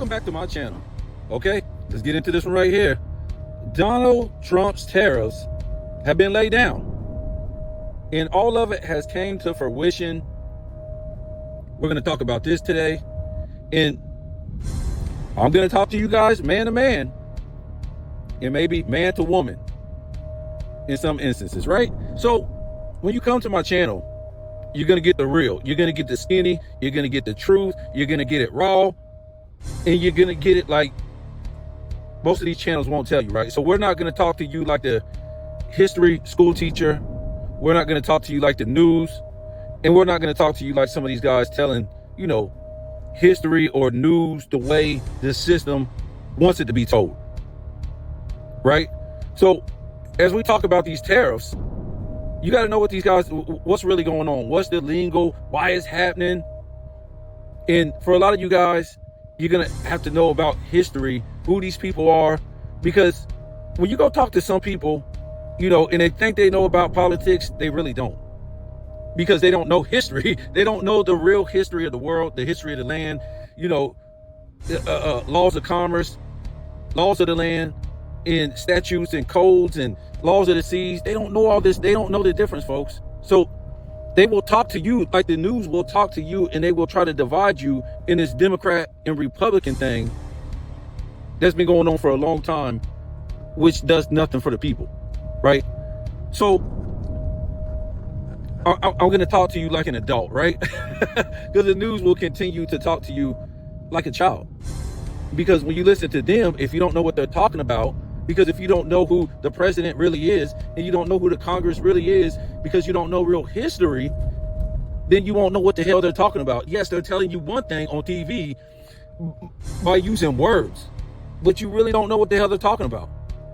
welcome back to my channel. Okay, let's get into this one right here. Donald Trump's tariffs have been laid down, and all of it has came to fruition. We're going to talk about this today, and I'm going to talk to you guys man to man, and maybe man to woman in some instances, right? So when you come to my channel, you're going to get the real, you're going to get the skinny, you're going to get the truth, you're going to get it raw, and you're going to get it like most of these channels won't tell you, right? So we're not going to talk to you like the history school teacher. We're not going to talk to you like the news. And we're not going to talk to you like some of these guys telling, you know, history or news the way the system wants it to be told, right? So as we talk about these tariffs, you got to know what these guys, what's really going on, what's the lingo, why it's happening. And for a lot of you guys, you're going to have to know about history, who these people are, because when you go talk to some people, you know, and they think they know about politics, they really don't, because they don't know history. They don't know the real history of the world, the history of the land, you know, laws of commerce, laws of the land, and statutes and codes and laws of the seas. They don't know all this. They don't know the difference, folks. So they will talk to you like the news will talk to you, and they will try to divide you in this Democrat and Republican thing that's been going on for a long time, which does nothing for the people, right? So I'm going to talk to you like an adult, right? Because the news will continue to talk to you like a child. Because when you listen to them, if you don't know what they're talking about, because if you don't know who the president really is, and you don't know who the Congress really is, because you don't know real history, then you won't know what the hell they're talking about. Yes, they're telling you one thing on TV by using words, but you really don't know what the hell they're talking about,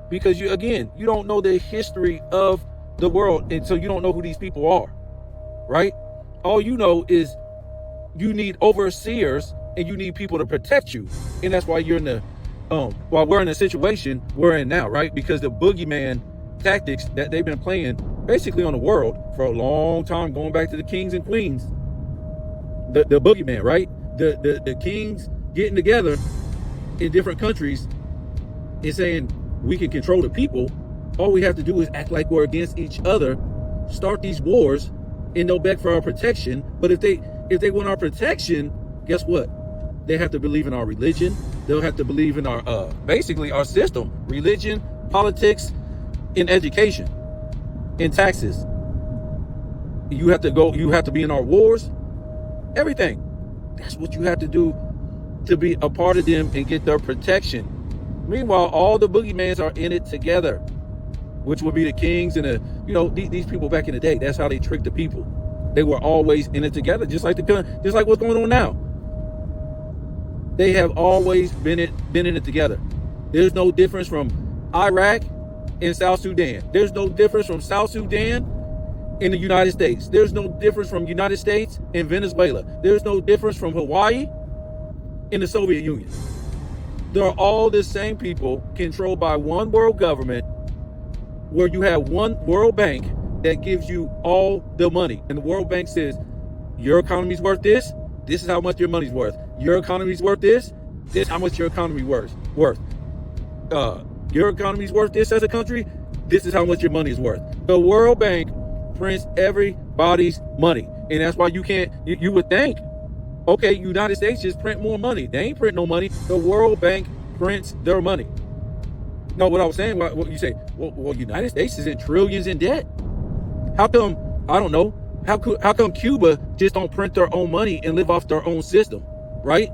because you don't know the history of the world, and so you don't know who these people are, right? All you know is you need overseers and you need people to protect you, and that's why you're in the while we're in the situation we're in now, right? Because the boogeyman tactics that they've been playing basically on the world for a long time, going back to the kings and queens, the boogeyman, right? The kings getting together in different countries and saying we can control the people. All we have to do is act like we're against each other, start these wars, and they'll beg for our protection. But if they want our protection, guess what? They have to believe in our religion. They'll have to believe in our basically our system: religion, politics, and education, and taxes. You have to be in our wars, everything. That's what you have to do to be a part of them and get their protection. Meanwhile, all the boogeymans are in it together, which would be the kings and these people back in the day. That's how they tricked the people. They were always in it together, just like what's going on now. They have always been in it together. There's no difference from Iraq and South Sudan. There's no difference from South Sudan in the United States. There's no difference from United States and Venezuela. There's no difference from Hawaii in the Soviet Union. They're all the same people controlled by one world government, where you have one World Bank that gives you all the money. And the World Bank says, your economy's worth this. This is how much your money's worth. Your economy's worth this. This is how much your economy worth. Your economy's worth this as a country. This is how much your money is worth. The World Bank prints everybody's money. And that's why you would think, okay, United States just print more money. They ain't print no money. The World Bank prints their money. No, what I was saying, what you say, well, United States is in trillions in debt. How come, I don't know, how come Cuba just don't print their own money and live off their own system, right?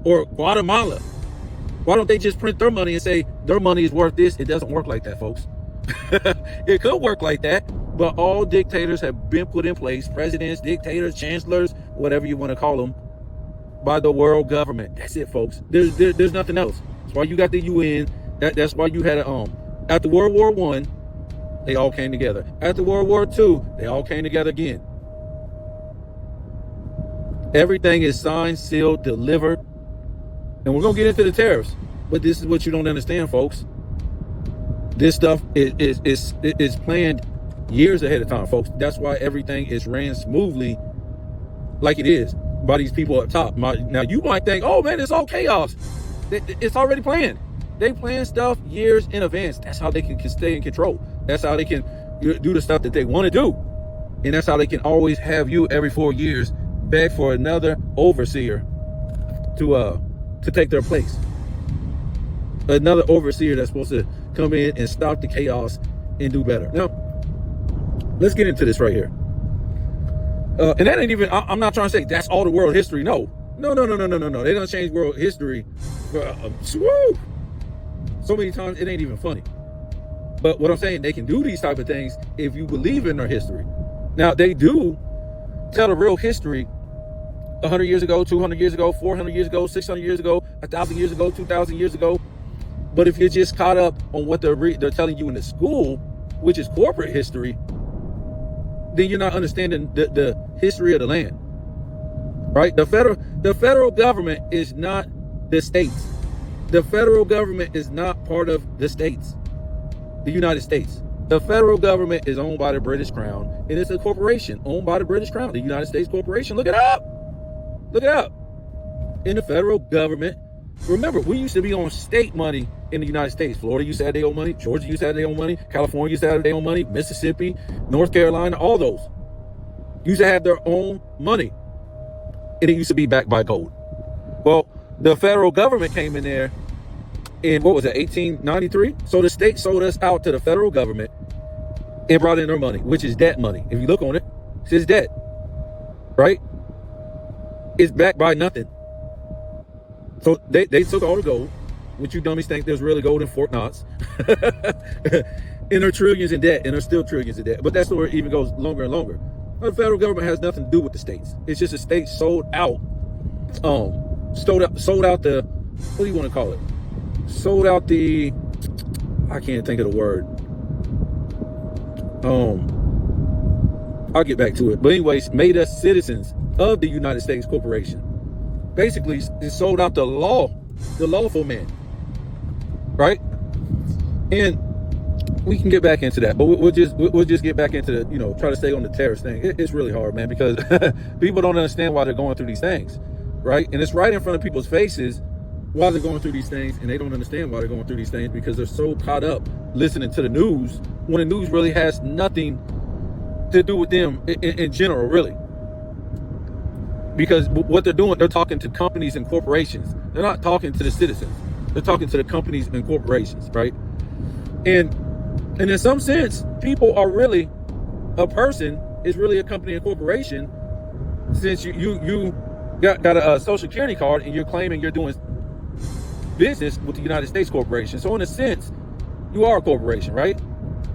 Or Guatemala. Why don't they just print their money and say their money is worth this? It doesn't work like that, folks. It could work like that, but all dictators have been put in place, presidents, dictators, chancellors, whatever you want to call them, by the world government. That's it, folks. There's nothing else. That's why you got the UN. That's why you had after World War I, they all came together. After World War II, they all came together again. Everything is signed, sealed, delivered. And we're going to get into the tariffs. But this is what you don't understand, folks. This stuff is planned years ahead of time, folks. That's why everything is ran smoothly like it is by these people up top. Now, you might think, oh, man, it's all chaos. It's already planned. They plan stuff years in advance. That's how they can stay in control. That's how they can do the stuff that they want to do. And that's how they can always have you every 4 years beg for another overseer to take their place. Another overseer that's supposed to come in and stop the chaos and do better. Now, let's get into this right here. And that ain't even, I'm not trying to say that's all the world history. No. They don't change world history so many times it ain't even funny. But what I'm saying, they can do these type of things if you believe in their history. Now, they do tell the real history 100 years ago, 200 years ago, 400 years ago, 600 years ago, 1,000 years ago, 2,000 years ago. But if you're just caught up on what they're telling you in the school, which is corporate history, then you're not understanding the history of the land, right? The federal government is not the states. The federal government is not part of the states, the United States. The federal government is owned by the British Crown, and it's a corporation owned by the British Crown, the United States Corporation. Look it up. In the federal government, remember, we used to be on state money in the United States. Florida used to have their own money. Georgia used to have their own money. California used to have their own money. Mississippi, North Carolina, all those used to have their own money. And it used to be backed by gold. Well, the federal government came in there in, 1893? So the state sold us out to the federal government and brought in their money, which is debt money. If you look on it, it says debt, right? It's backed by nothing. So they took all the gold, which you dummies think there's really gold in Fort Knox. And they're trillions in debt, and they're still trillions in debt. But that story even goes longer and longer. The federal government has nothing to do with the states. It's just the states sold out the, what do you want to call it? Sold out the, I can't think of the word. I'll get back to it. But anyways, made us citizens of the United States Corporation. Basically, it sold out the lawful man, right? And we can get back into that, but we'll just get back into the, try to stay on the tariffs thing. It's really hard, man, because people don't understand why they're going through these things, right? And it's right in front of people's faces why they're going through these things, and they don't understand why they're going through these things because they're so caught up listening to the news when the news really has nothing to do with them in general, really. Because what they're doing, they're talking to companies and corporations. They're not talking to the citizens. They're talking to the companies and corporations, right? And in some sense, people are really, a person is really a company and corporation, since you got a social security card and you're claiming you're doing business with the United States Corporation. So in a sense, you are a corporation, right?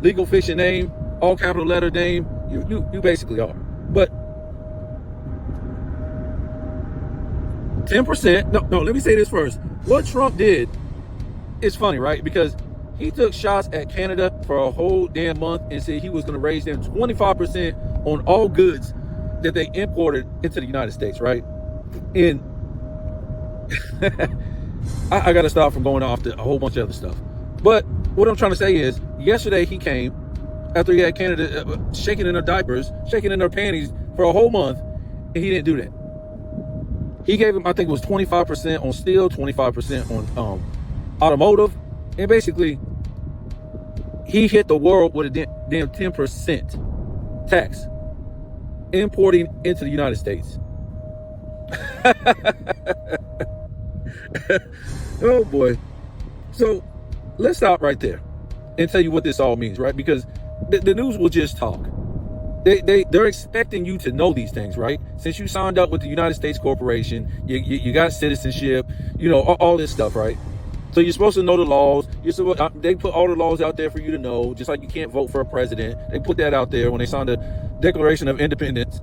Legal fiction name, all capital letter name, you basically are. But 10%, no, let me say this first. What Trump did is funny, right? Because he took shots at Canada for a whole damn month and said he was going to raise them 25% on all goods that they imported into the United States, right? And I got to stop from going off to a whole bunch of other stuff. But what I'm trying to say is, yesterday he came after he had Canada shaking in their diapers, shaking in their panties for a whole month, and he didn't do that. He gave him, I think it was 25% on steel, 25% on automotive, and basically he hit the world with a damn 10% tax importing into the United States. Oh boy. So let's stop right there and tell you what this all means, right? Because the news will just talk. They're expecting you to know these things, right? Since you signed up with the United States Corporation, you got citizenship, all this stuff, right? So you're supposed to know the laws. They put all the laws out there for you to know, just like you can't vote for a president. They put that out there when they signed the Declaration of Independence.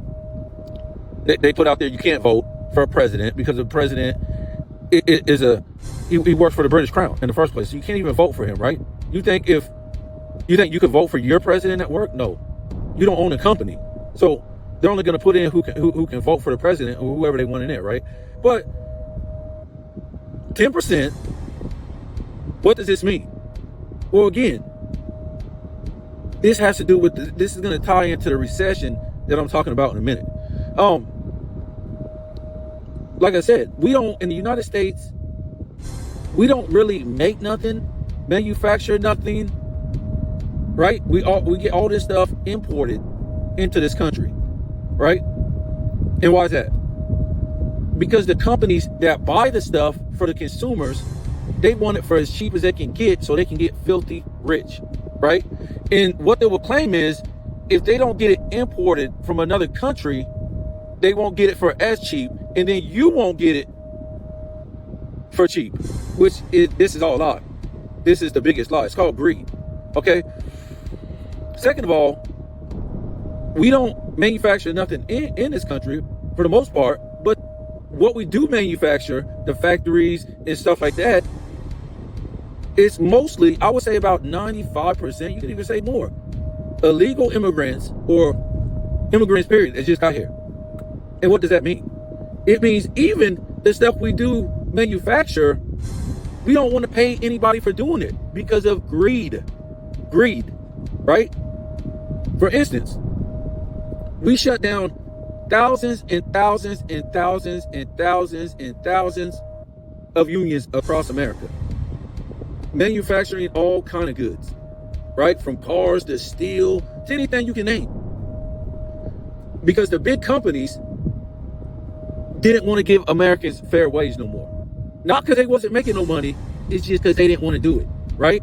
They put out there you can't vote for a president because the president he works for the British Crown in the first place. So you can't even vote for him, right? You think you could vote for your president at work? No. You don't own a company. So they're only going to put in who can vote for the president or whoever they want in there, right? But 10%, what does this mean? Well, again, this has to do with, this is going to tie into the recession that I'm talking about in a minute. Like I said, we don't, in the United States, We don't really make nothing, manufacture nothing, right? We get all this stuff imported into this country, right? And why is that? Because the companies that buy the stuff for the consumers, they want it for as cheap as they can get so they can get filthy rich, right? And what they will claim is if they don't get it imported from another country, they won't get it for as cheap, and then you won't get it for cheap, this is all a lie. This is the biggest lie. It's called greed, okay? Second of all, we don't manufacture nothing in this country for the most part, but what we do manufacture, the factories and stuff like that, it's mostly, I would say about 95%, you can even say more, illegal immigrants or immigrants period that just got here. And what does that mean? It means even the stuff we do manufacture, we don't want to pay anybody for doing it because of greed, right? For instance, we shut down thousands and thousands and thousands and thousands and thousands of unions across America, manufacturing all kind of goods, right? From cars to steel to anything you can name. Because the big companies didn't want to give Americans fair wage no more. Not because they wasn't making no money, it's just because they didn't want to do it, right?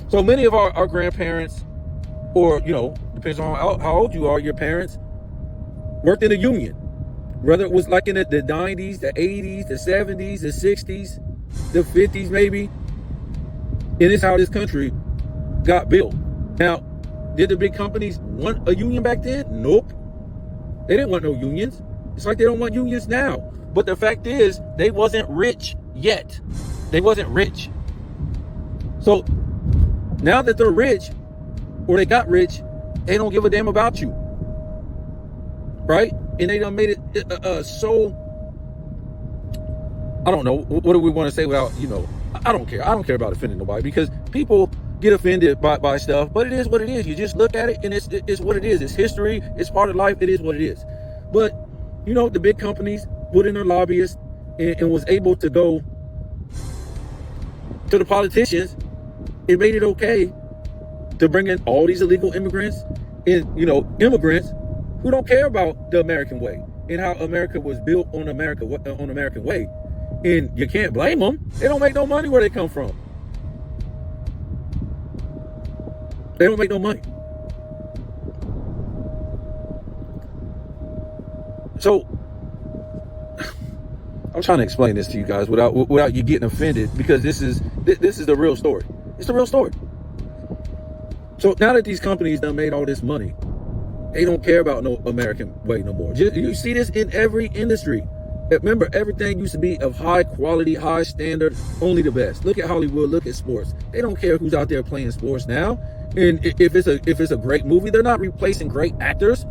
So many of our grandparents, or, depends on how old you are, your parents worked in a union. Whether it was like in the 90s, the 80s, the 70s, the 60s, the 50s maybe. And it's how this country got built. Now, did the big companies want a union back then? Nope. They didn't want no unions. It's like they don't want unions now. But the fact is, they wasn't rich yet. They wasn't rich. So now that they're rich, or they got rich, they don't give a damn about you, right? And they done made it so, I don't know, what do we want to say without, I don't care. I don't care about offending nobody, because people get offended by stuff, but it is what it is. You just look at it and it's what it is. It's history. It's part of life. It is what it is. But, the big companies put in their lobbyists and was able to go to the politicians and made it okay to bring in all these illegal immigrants and, immigrants who don't care about the American way and how America was built on American way. And you can't blame them. They don't make no money where they come from. They don't make no money. So I'm trying to explain this to you guys without you getting offended, because this is the real story. It's the real story. So now that these companies done made all this money, they don't care about no American way no more. You see this in every industry. Remember, everything used to be of high quality, high standard, only the best. Look at Hollywood, look at sports. They don't care who's out there playing sports now. And if it's a great movie, they're not replacing great actors.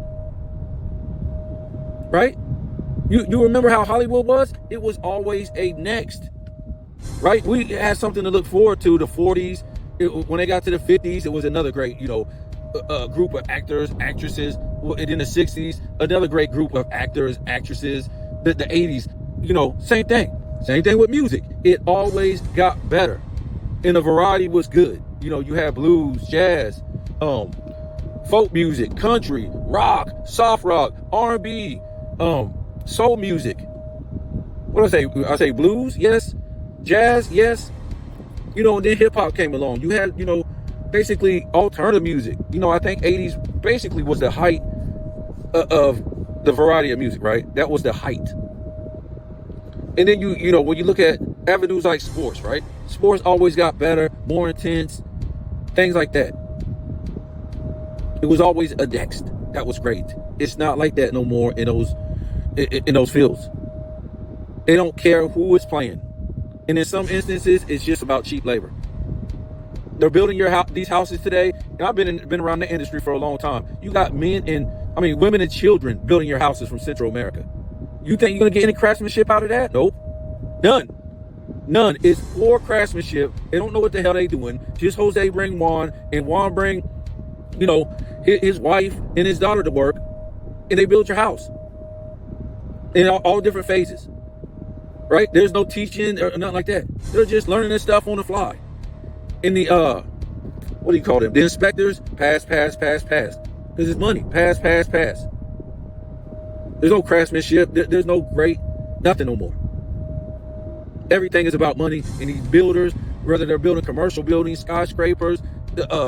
Right? You remember how Hollywood was? It was always a next. Right? We had something to look forward to. The 40s. When they got to the 50s, it was another great, group of actors, actresses. And in the 60s, another great group of actors, actresses. The 80s, same thing. Same thing with music. It always got better. And the variety was good. You had blues, jazz, folk music, country, rock, soft rock, R&B, soul music. What do I say? I say blues, yes. Jazz, yes. And then hip hop came along. You had, basically alternative music. I think 80s basically was the height of the variety of music, right? That was the height. And then when you look at avenues like sports, right? Sports always got better, more intense, things like that. It was always a next. That was great. It's not like that no more in those fields. They don't care who is playing. And in some instances, it's just about cheap labor. They're building these houses today, and I've been around the industry for a long time. You got women and children building your houses from Central America. You think you're gonna get any craftsmanship out of that? Nope. None. It's poor craftsmanship. They don't know what the hell they doing. Just Jose bring Juan, and Juan bring, his wife and his daughter to work, and they build your house in all different phases. right? There's no teaching or nothing like that. They're just learning this stuff on the fly. In the what do you call them? The inspectors, pass. Because it's money. Pass. There's no craftsmanship. There's no great nothing no more. Everything is about money. And these builders, whether they're building commercial buildings, skyscrapers,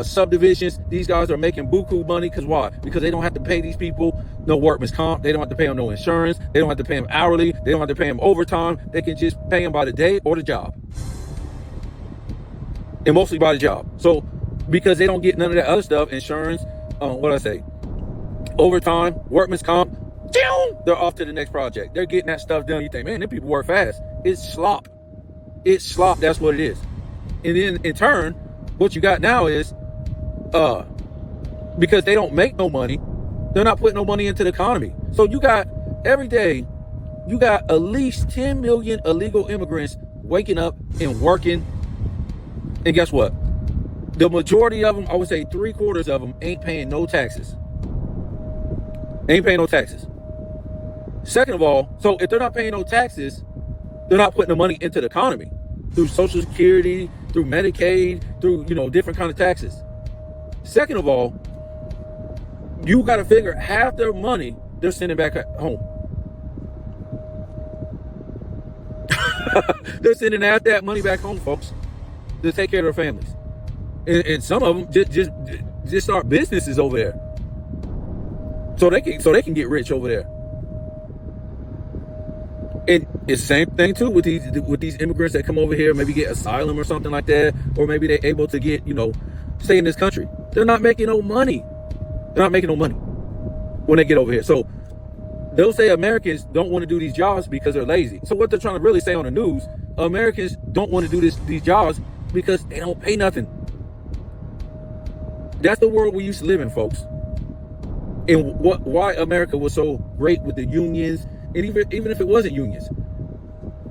subdivisions, these guys are making buku money. Because why? Because they don't have to pay these people no workman's comp. They don't have to pay them no insurance. They don't have to pay them hourly. They don't have to pay them overtime. They can just pay them by the day or the job. And mostly by the job. So because they don't get none of that other stuff, insurance, overtime, workman's comp, they're off to the next project. They're getting that stuff done. You think, man, them people work fast. It's slop. That's what it is. And then in turn, what you got now is because they don't make no money, they're not putting no money into the economy. So you got every day, you got at least 10 million illegal immigrants waking up and working. And guess what? The majority of them, I would say 3/4 of them, ain't paying no taxes. Second of all, so if they're not paying no taxes, they're not putting the money into the economy through Social Security, through Medicaid, through, different kind of taxes. Second of all, you got to figure half their money they're sending back home. They're sending half that money back home, folks, to take care of their families. And some of them just start businesses over there, so they can get rich over there. And it's the same thing too with these immigrants that come over here, maybe get asylum or something like that, or maybe they're able to get stay in this country. They're not making no money. When they get over here. So they'll say Americans don't want to do these jobs because they're lazy. So what they're trying to really say on the news, Americans don't want to do these jobs because they don't pay nothing. That's the world we used to live in, folks. And why America was so great with the unions, and even if it wasn't unions,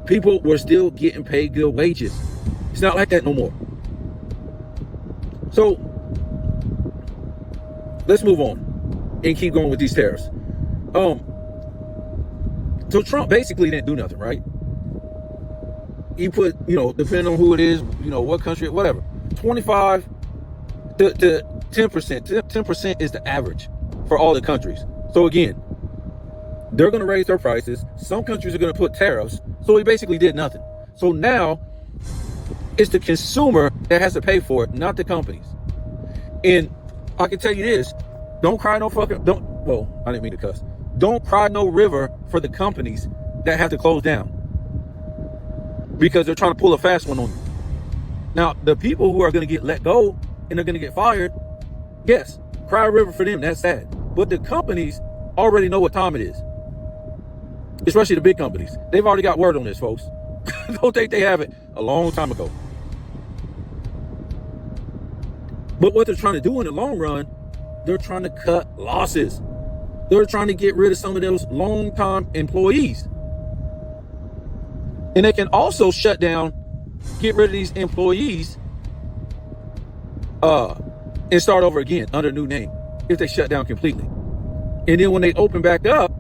people were still getting paid good wages. It's not like that no more. So let's move on and keep going with these tariffs. So Trump basically didn't do nothing, right? He put, depending on who it is, what country, whatever, 25 to 10%. 10% is the average for all the countries. So again, they're going to raise their prices. Some countries are going to put tariffs. So he basically did nothing. So now it's the consumer that has to pay for it, not the companies. And I can tell you this, don't cry no fucking, I didn't mean to cuss. Don't cry no river for the companies that have to close down, because they're trying to pull a fast one on you. Now, the people who are going to get let go and they're going to get fired, yes, cry a river for them. That's sad. But the companies already know what time it is, especially the big companies. They've already got word on this, folks. Don't think they have it a long time ago. But what they're trying to do in the long run, they're trying to cut losses. They're trying to get rid of some of those long-time employees. And they can also shut down, get rid of these employees, and start over again under a new name if they shut down completely. And then when they open back up,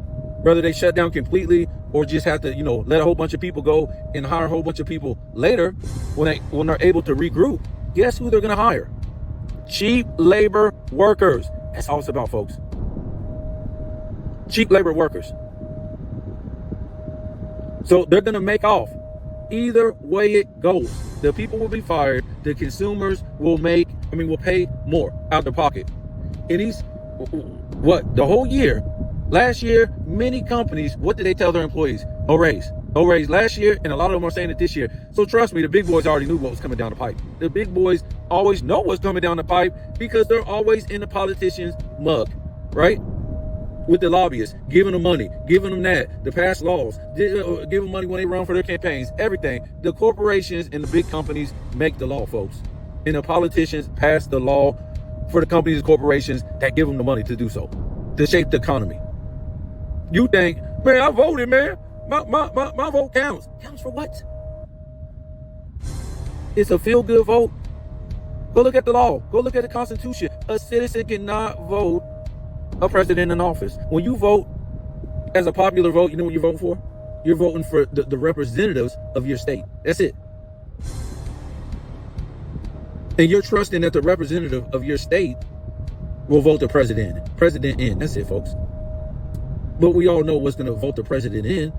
whether they shut down completely or just have to, let a whole bunch of people go and hire a whole bunch of people later, when they're able to regroup, guess who they're going to hire? Cheap labor workers. That's all it's about, folks. Cheap labor workers. So they're going to make off. Either way it goes, the people will be fired. The consumers will pay more out of their pocket. And the whole year, last year, many companies, what did they tell their employees? No raise. No raise last year, and a lot of them are saying it this year. So trust me, the big boys already knew what was coming down the pipe. The big boys always know what's coming down the pipe because they're always in the politicians' mug, right? With the lobbyists, giving them money, giving them that, to pass laws, give them money when they run for their campaigns, everything. The corporations and the big companies make the law, folks. And the politicians pass the law for the companies and corporations that give them the money to do so, to shape the economy. You think, man, I voted, man. My vote counts. Counts for what? It's a feel-good vote. Go look at the law. Go look at the Constitution. A citizen cannot vote a president in office. When you vote as a popular vote, you know what you're voting for? You're voting for the representatives of your state. That's it. And you're trusting that the representative of your state will vote the president in. That's it, folks. But we all know what's going to vote the president in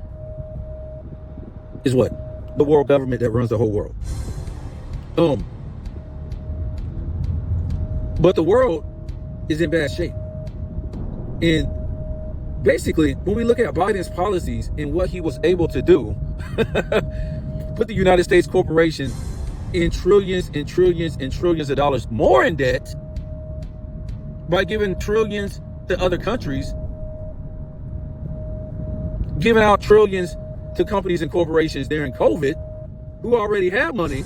is what? The world government that runs the whole world. But the world is in bad shape. And basically, when we look at Biden's policies and what he was able to do, put the United States corporation in trillions and trillions and trillions of dollars more in debt by giving trillions to other countries, giving out trillions to companies and corporations during COVID who already have money,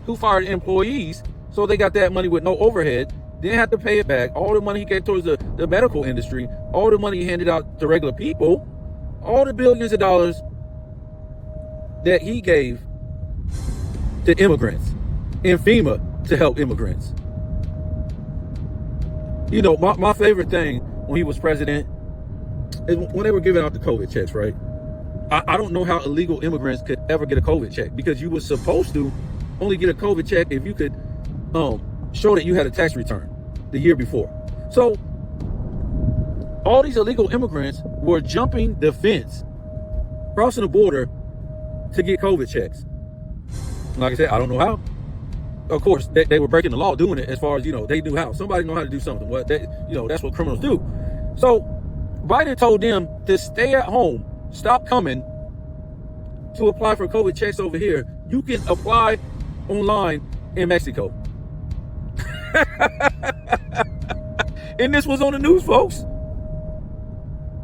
who fired employees, so they got that money with no overhead, didn't have to pay it back. All the money he gave towards the medical industry, all the money he handed out to regular people, all the billions of dollars that he gave to immigrants and FEMA to help immigrants. You know, my favorite thing when he was president is when they were giving out the COVID checks, right? I don't know how illegal immigrants could ever get a COVID check, because you were supposed to only get a COVID check if you could show that you had a tax return the year before. So all these illegal immigrants were jumping the fence, crossing the border to get COVID checks. Like I said, I don't know how. Of course, they were breaking the law doing it, as far as, you know, they knew how. Somebody know how to do something. Well, that's what criminals do. So Biden told them to stay at home, stop coming to apply for COVID checks over here. You can apply online in Mexico. And this was on the news, folks.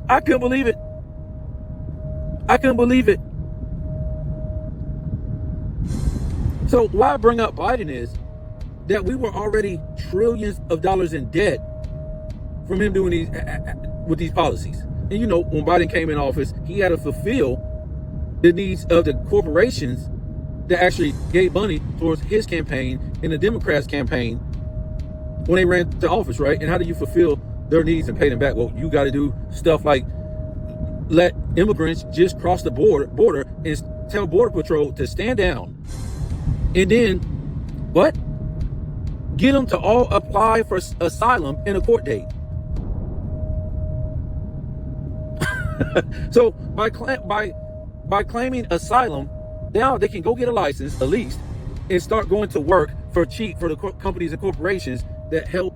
I couldn't believe it. I couldn't believe it. So why I bring up Biden is that we were already trillions of dollars in debt from him doing with these policies. And you know, when Biden came in office, he had to fulfill the needs of the corporations that actually gave money towards his campaign and the Democrats' campaign when they ran to office, right? And how do you fulfill their needs and pay them back? Well, you got to do stuff like let immigrants just cross the border and tell Border Patrol to stand down. And then, what? Get them to all apply for asylum in a court date. So by claiming asylum, now they can go get a license, at least, and start going to work for cheap for the companies and corporations that help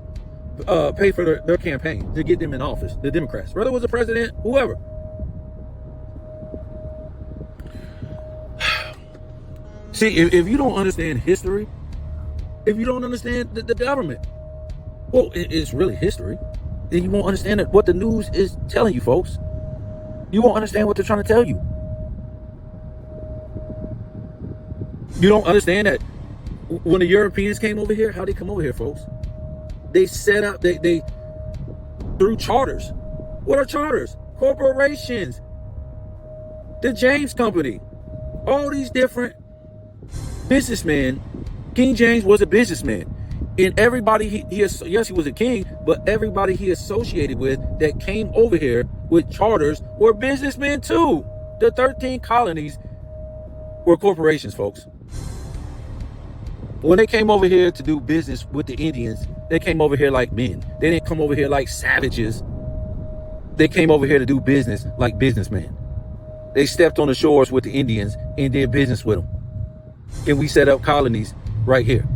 pay for their campaign to get them in office, the Democrats, whether it was a president, whoever. See, if you don't understand history, if you don't understand the government, well, it's really history, then you won't understand what the news is telling you, folks. You won't understand what they're trying to tell you. You don't understand that when the Europeans came over here, how they come over here, folks? They set up, they through charters. What are charters? Corporations. The James Company. All these different businessmen. King James was a businessman. And everybody, yes, he was a king, but everybody he associated with that came over here with charters were businessmen too. The 13 colonies were corporations, folks. When they came over here to do business with the Indians, they came over here like men. They didn't come over here like savages. They came over here to do business like businessmen. They stepped on the shores with the Indians and did business with them. And we set up colonies right here,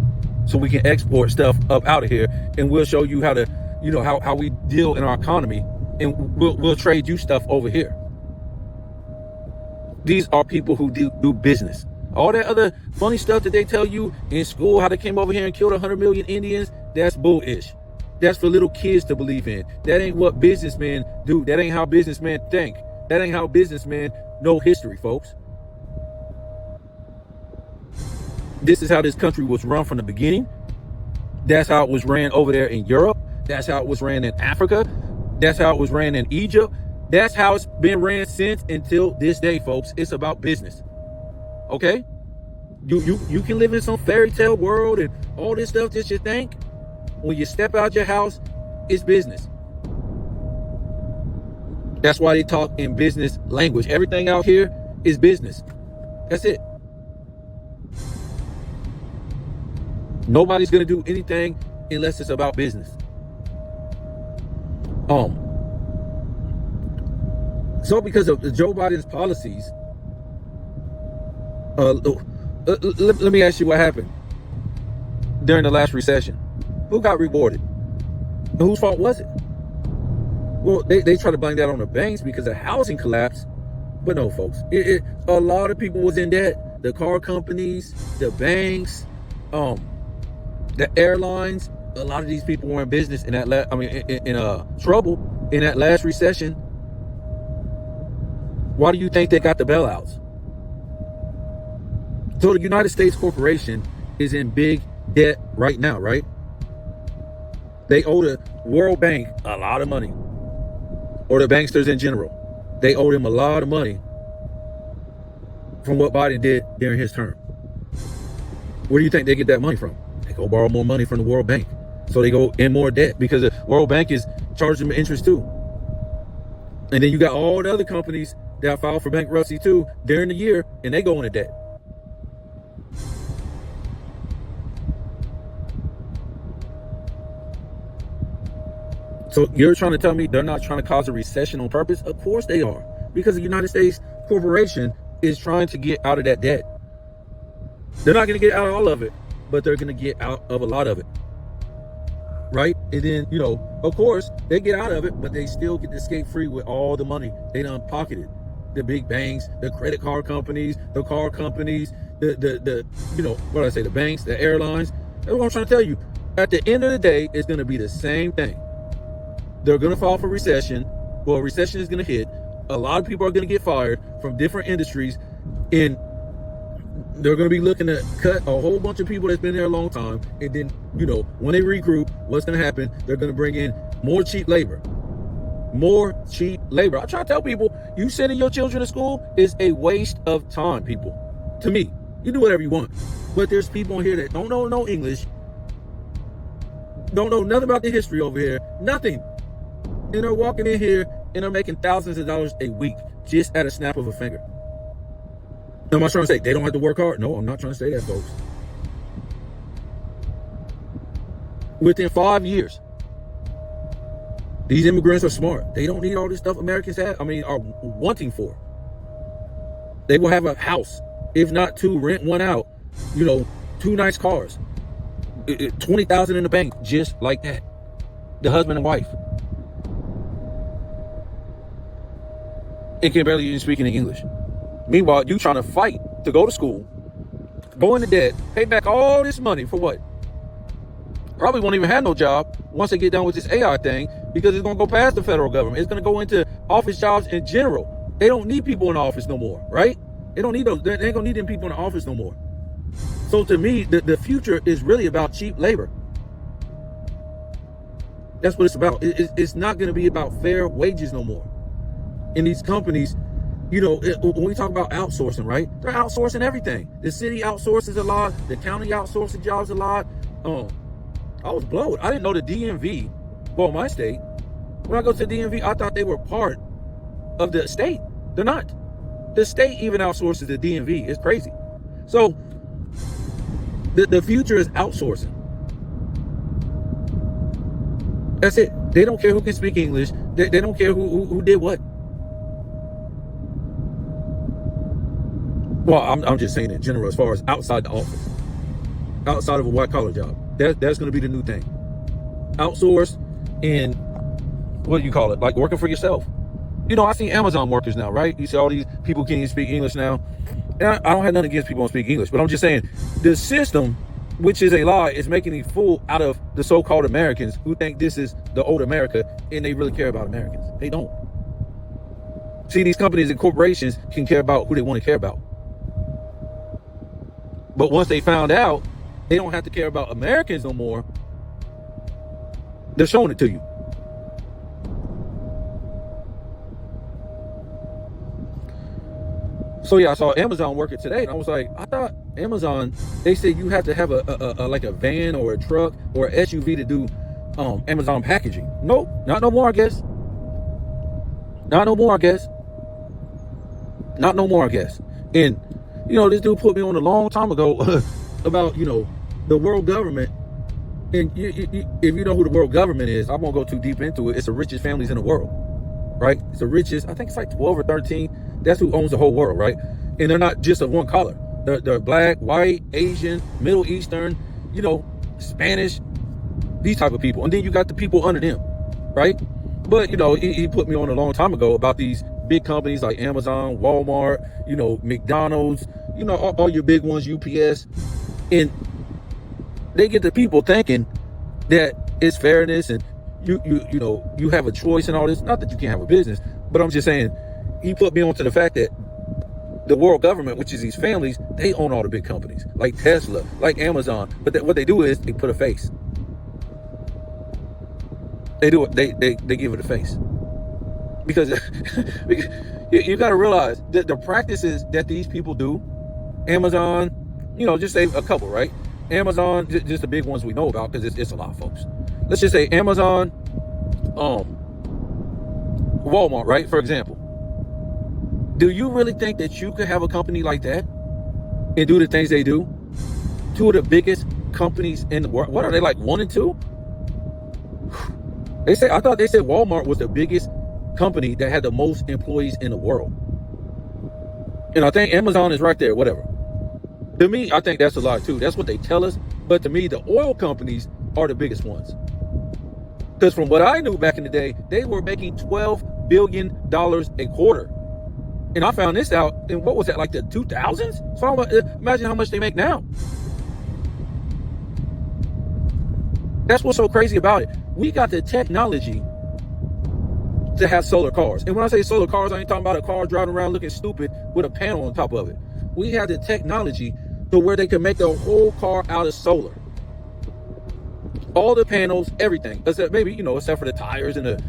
so we can export stuff up out of here, and we'll show you how to, you know, how we deal in our economy, and we'll trade you stuff over here. These are people who do business. All that other funny stuff that they tell you in school, how they came over here and killed 100 million Indians, that's bullish. That's for little kids to believe in. That ain't what businessmen do. That ain't how businessmen think. That ain't how businessmen know history, folks. This is how this country was run from the beginning. That's how it was ran over there in Europe. That's how it was ran in Africa. That's how it was ran in Egypt. That's how it's been ran since until this day, folks. It's about business. Okay? You can live in some fairy tale world and all this stuff that you think. When you step out your house, it's business. That's why they talk in business language. Everything out here is business. That's it. Nobody's gonna do anything unless it's about business. So because of Joe Biden's policies, let me ask you what happened during the last recession. Who got rewarded? And whose fault was it? Well, they try to blame that on the banks because the housing collapsed. But no, folks, a lot of people was in debt. The car companies, the banks, the airlines. A lot of these people were in business in that trouble in that last recession. Why do you think they got the bailouts? So the United States corporation is in big debt right now, right? They owe the World Bank a lot of money, or the banksters in general. They owe them a lot of money from what Biden did during his term. Where do you think they get that money from? They go borrow more money from the World Bank. So they go in more debt because the World Bank is charging them interest too. And then you got all the other companies that filed for bankruptcy too during the year, and they go into debt. So you're trying to tell me they're not trying to cause a recession on purpose? Of course they are, because the United States corporation is trying to get out of that debt. They're not going to get out of all of it, but they're going to get out of a lot of it. Right? And then, of course, they get out of it, but they still get to skate free with all the money they done pocketed. The big banks, the credit card companies, the car companies, the banks, the airlines. That's what I'm trying to tell you. At the end of the day, it's going to be the same thing. They're going to fall for recession. Well, recession is going to hit. A lot of people are going to get fired from different industries, and they're going to be looking to cut a whole bunch of people that's been there a long time. And then, when they regroup, what's going to happen? They're going to bring in more cheap labor. More cheap labor. I try to tell people, you sending your children to school is a waste of time, people. To me, you do whatever you want. But there's people in here that don't know no English, don't know nothing about the history over here, nothing. And they're walking in here and they're making thousands of dollars a week just at a snap of a finger. Am I trying to say they don't have to work hard? No, I'm not trying to say that, folks. Within 5 years, these immigrants are smart. They don't need all this stuff Americans are wanting for. They will have a house, if not two, rent one out, 2 nice cars, 20,000 in the bank, just like that. The husband and wife. And can barely even speak any English. Meanwhile, you trying to fight to go to school, go into debt, pay back all this money for what? Probably won't even have no job once they get done with this AI thing, because it's going to go past the federal government. It's going to go into office jobs in general. They don't need people in the office no more, right? They don't need those. They ain't going to need them people in the office no more. So to me, the future is really about cheap labor. That's what it's about. It's not going to be about fair wages no more. In these companies, when we talk about outsourcing, right? They're outsourcing everything. The city outsources a lot. The county outsources jobs a lot. I was blown. I didn't know the DMV, well, my state, when I go to the DMV, I thought they were part of the state. They're not. The state even outsources the DMV. It's crazy. So the future is outsourcing. That's it. They don't care who can speak English. They don't care who did what. Well, I'm just saying in general, as far as outside the office, outside of a white collar job, that's going to be the new thing. Outsource, and what do you call it? Like working for yourself. I see Amazon workers now, right? You see all these people can't even speak English now. And I don't have nothing against people who speak English, but I'm just saying the system, which is a lie, is making a fool out of the so-called Americans who think this is the old America and they really care about Americans. They don't. See, these companies and corporations can care about who they want to care about. But once they found out they don't have to care about Americans no more, they're showing it to you. So yeah, I saw Amazon working today, and I was like, I thought Amazon, they said you have to have a van or a truck or an SUV to do Amazon packaging. Nope, not no more, I guess. Not no more, I guess. Not no more, I guess. And, this dude put me on a long time ago about, the world government. And if you know who the world government is, I won't go too deep into it. It's the richest families in the world, right? It's the richest. I think it's like 12 or 13. That's who owns the whole world, right? And they're not just of one color. They're black, white, Asian, Middle Eastern, Spanish, these type of people. And then you got the people under them, right? But, he put me on a long time ago about these big companies like Amazon, Walmart, McDonald's, all your big ones, UPS. And they get the people thinking that it's fairness and you have a choice and all this. Not that you can't have a business, but I'm just saying he put me onto the fact that the world government, which is these families, they own all the big companies like Tesla, like Amazon. But what they do is they put a face. They do it. They give it a face because you got to realize that the practices that these people do, Amazon, just say a couple, right? Amazon, just the big ones we know about because it's a lot of folks. Let's just say Amazon, Walmart, right? For example, do you really think that you could have a company like that and do the things they do? Two of the biggest companies in the world. What are they, like 1 and 2? I thought they said Walmart was the biggest company that had the most employees in the world. And I think Amazon is right there, whatever. To me, I think that's a lot too. That's what they tell us. But to me, the oil companies are the biggest ones. Because from what I knew back in the day, they were making $12 billion a quarter. And I found this out in, what was that, like the 2000s? So imagine how much they make now. That's what's so crazy about it. We got the technology to have solar cars. And when I say solar cars, I ain't talking about a car driving around looking stupid with a panel on top of it. We have the technology to where they can make the whole car out of solar. All the panels, everything, except maybe, except for the tires and the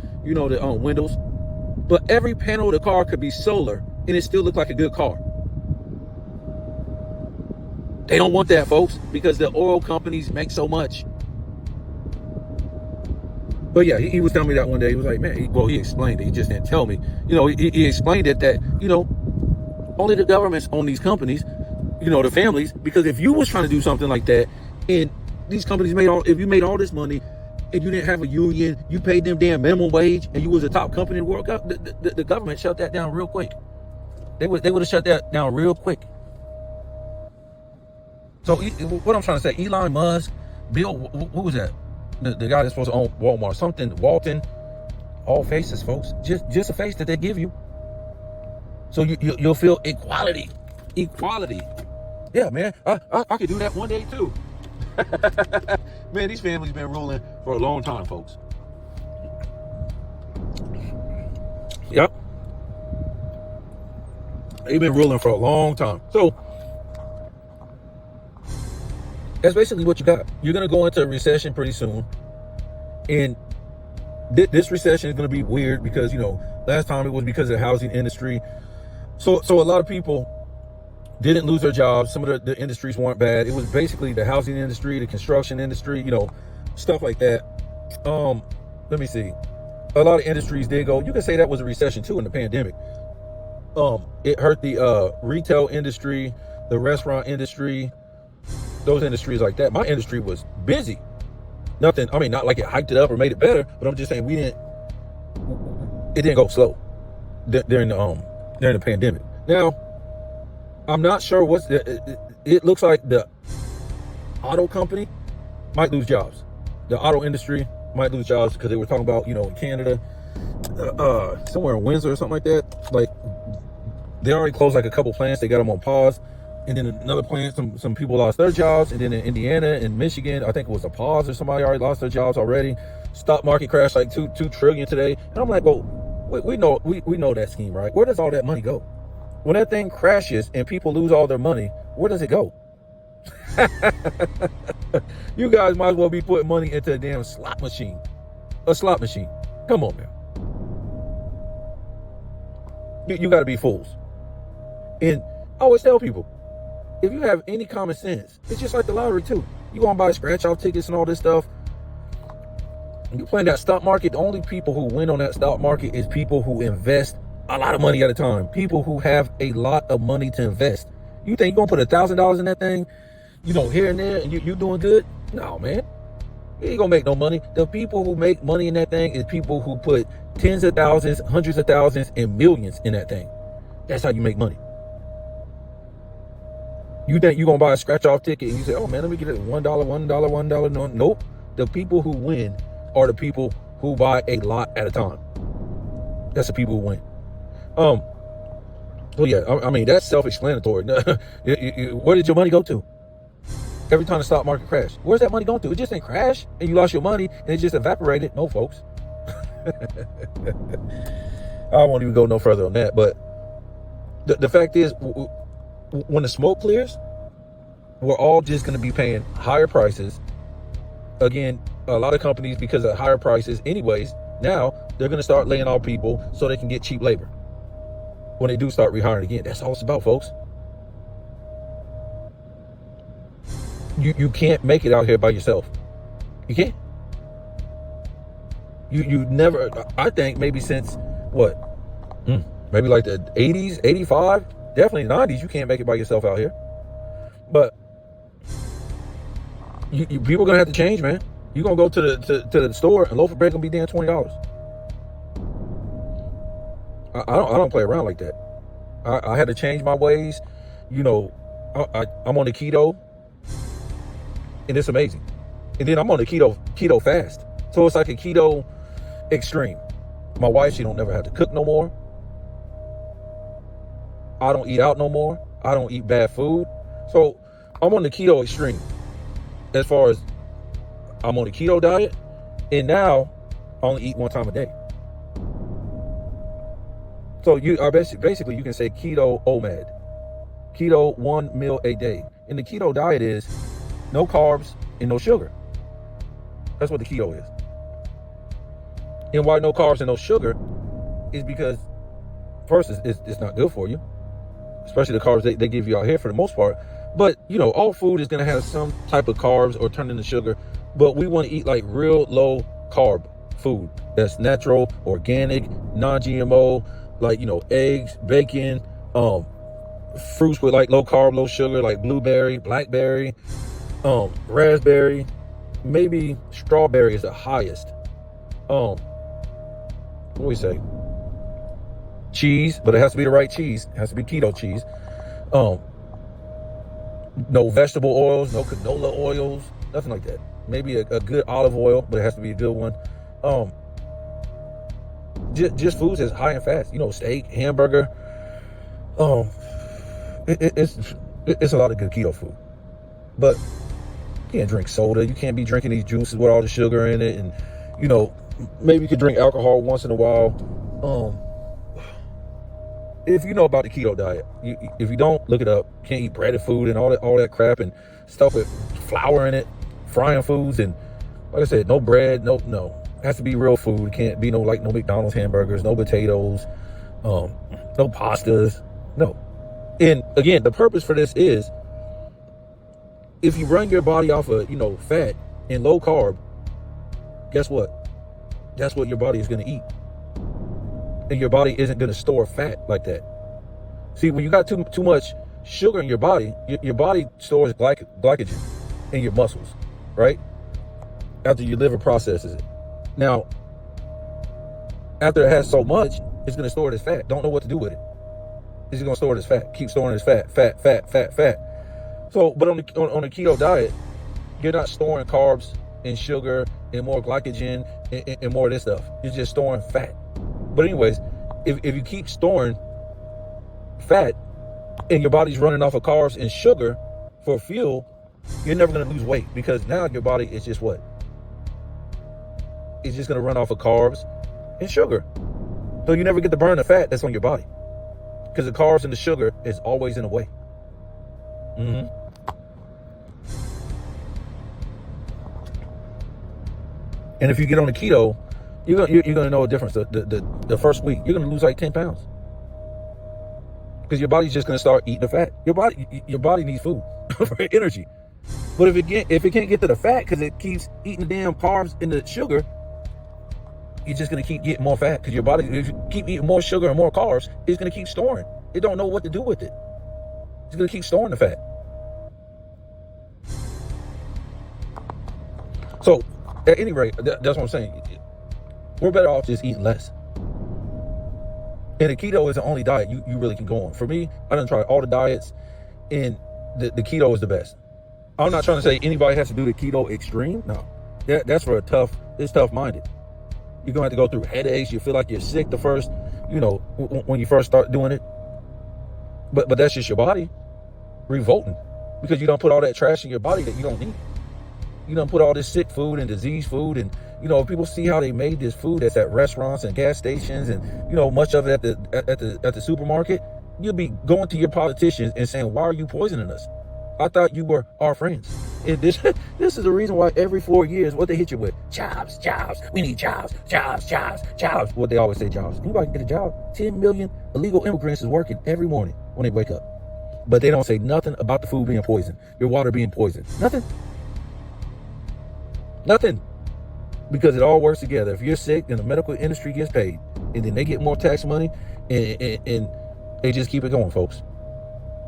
windows. But every panel of the car could be solar and it still look like a good car. They don't want that, folks, because the oil companies make so much. But yeah, he was telling me that one day. He was like, man, he explained it. He just didn't tell me. He explained it that, only the governments own these companies, the families, because if you was trying to do something like that and these companies if you made all this money and you didn't have a union, you paid them damn minimum wage and you was a top company in the world, the government shut that down real quick. They would have shut that down real quick. So what I'm trying to say, Elon Musk, Bill, who was that? The guy that's supposed to own Walmart, something, Walton, all faces, folks. Just a face that they give you. So you'll feel equality. Yeah, man, I could do that one day too. Man, these families been ruling for a long time, folks. Yep. They've been ruling for a long time. So that's basically what you got. You're going to go into a recession pretty soon. And this recession is going to be weird because, last time it was because of the housing industry. So a lot of people didn't lose their jobs. Some of the industries weren't bad. It was basically the housing industry, the construction industry, stuff like that. Let me see. A lot of industries did go. You can say that was a recession too in the pandemic. It hurt the retail industry, the restaurant industry, those industries like that. My industry was busy. Nothing, not like it hyped it up or made it better, but I'm just saying it didn't go slow during the pandemic. Now, I'm not sure it looks like the auto company might lose jobs. The auto industry might lose jobs because they were talking about, in Canada, somewhere in Windsor or something like that. Like, they already closed like a couple plants. They got them on pause. And then another plant, some people lost their jobs. And then in Indiana and Michigan, I think it was a pause or somebody already lost their jobs already. Stock market crashed like $2 trillion today. And I'm like, well, we know that scheme, right? Where does all that money go? When that thing crashes and people lose all their money, where does it go? You guys might as well be putting money into a damn slot machine. A slot machine. Come on, man. You got to be fools. And I always tell people, if you have any common sense, it's just like the lottery too. You go and buy scratch-off tickets and all this stuff. When you play that stock market, the only people who win on that stock market is people who invest a lot of money at a time. People who have a lot of money to invest. You think you're gonna put $1,000 in that thing, here and there, and you doing good? No, man. You ain't gonna make no money. The people who make money in that thing is people who put tens of thousands, hundreds of thousands, and millions in that thing. That's how you make money. You think you're gonna buy a scratch-off ticket and you say, oh man, let me get it $1, $1, $1. No, nope. The people who win are the people who buy a lot at a time. That's the people who win. Well, yeah, I mean, that's self-explanatory. Where did your money go to? Every time the stock market crashed, where's that money going to? It just didn't crash and you lost your money and it just evaporated. No, folks. I won't even go no further on that. But the fact is, when the smoke clears, we're all just going to be paying higher prices. Again, a lot of companies, because of higher prices anyways, now they're going to start laying off people so they can get cheap labor. When they do start rehiring again, that's all it's about, folks. You can't make it out here by yourself. You can't. You never, I think maybe since what? Maybe like the 80s, 85, definitely 90s, you can't make it by yourself out here. But people are gonna have to change, man. You're gonna go to the store and loaf of bread gonna be damn $20. I don't play around like that. I had to change my ways. I'm on the keto. And it's amazing. And then I'm on the keto fast. So it's like a keto extreme. My wife, she don't never have to cook no more. I don't eat out no more. I don't eat bad food. So I'm on the keto extreme. As far as I'm on the keto diet. And now I only eat one time a day. So you are basically you can say keto OMAD. Keto 1 meal a day. And the keto diet is no carbs and no sugar. That's what the keto is. And why no carbs and no sugar is because, first, it's not good for you, especially the carbs they give you out here for the most part. But, all food is going to have some type of carbs or turn into sugar. But we want to eat like real low carb food that's natural, organic, non-GMO, like, eggs, bacon, fruits with like low carb, low sugar, like blueberry, blackberry, raspberry, maybe strawberry is the highest. What do we say? Cheese, but it has to be the right cheese. It has to be keto cheese. No vegetable oils, no canola oils, nothing like that. Maybe a good olive oil, but it has to be a good one. Just foods that's high in fats. Steak, hamburger. It's a lot of good keto food, but you can't drink soda. You can't be drinking these juices with all the sugar in it. And, maybe you could drink alcohol once in a while. If you know about the keto diet, if you don't, look it up. You can't eat breaded food and all that crap and stuff with flour in it, frying foods. And like I said, no bread, no. It has to be real food. It can't be no McDonald's hamburgers, no potatoes, no pastas, no. And again, the purpose for this is, if you run your body off of, fat and low carb, guess what? That's what your body is going to eat. And your body isn't going to store fat like that. See, when you got too much sugar in your body stores glycogen in your muscles, right? After your liver processes it. Now, after it has so much, it's going to store it as fat. Don't know what to do with it. It's going to store it as fat. Keep storing it as fat. So, but on the keto diet, you're not storing carbs and sugar and more glycogen and more of this stuff. You're just storing fat. But anyways, if you keep storing fat and your body's running off of carbs and sugar for fuel, you're never going to lose weight, because now your body is just what? It's just going to run off of carbs and sugar. So you never get to burn the fat that's on your body, because the carbs and the sugar is always in the way. And if you get on the keto, you're gonna know a difference. The first week, you're gonna lose like 10 pounds, because your body's just gonna start eating the fat. Your body needs food for energy. But if it can't get to the fat because it keeps eating the damn carbs and the sugar, you're just going to keep getting more fat, because your body, if you keep eating more sugar and more carbs, it's going to keep storing. It don't know what to do with it. It's going to keep storing the fat. So at any rate, that's what I'm saying. We're better off just eating less. And the keto is the only diet you really can go on. For me, I done tried all the diets, and the keto is the best. I'm not trying to say anybody has to do the keto extreme. No, that's for it's tough-minded. You're going to have to go through headaches. You feel like you're sick the first, when you first start doing it. But that's just your body revolting, because you don't put all that trash in your body that you don't need. You don't put all this sick food and disease food, and people see how they made this food that's at restaurants and gas stations, and much of it at the supermarket. You'll be going to your politicians and saying, "Why are you poisoning us? I thought you were our friends." And this is the reason why every 4 years, what they hit you with: jobs. We need jobs. What they always say, jobs. Anybody can get a job. 10 million illegal immigrants is working every morning when they wake up, but they don't say nothing about the food being poisoned, your water being poisoned. Nothing. Because it all works together. If you're sick, then the medical industry gets paid, and then they get more tax money, and they just keep it going, folks.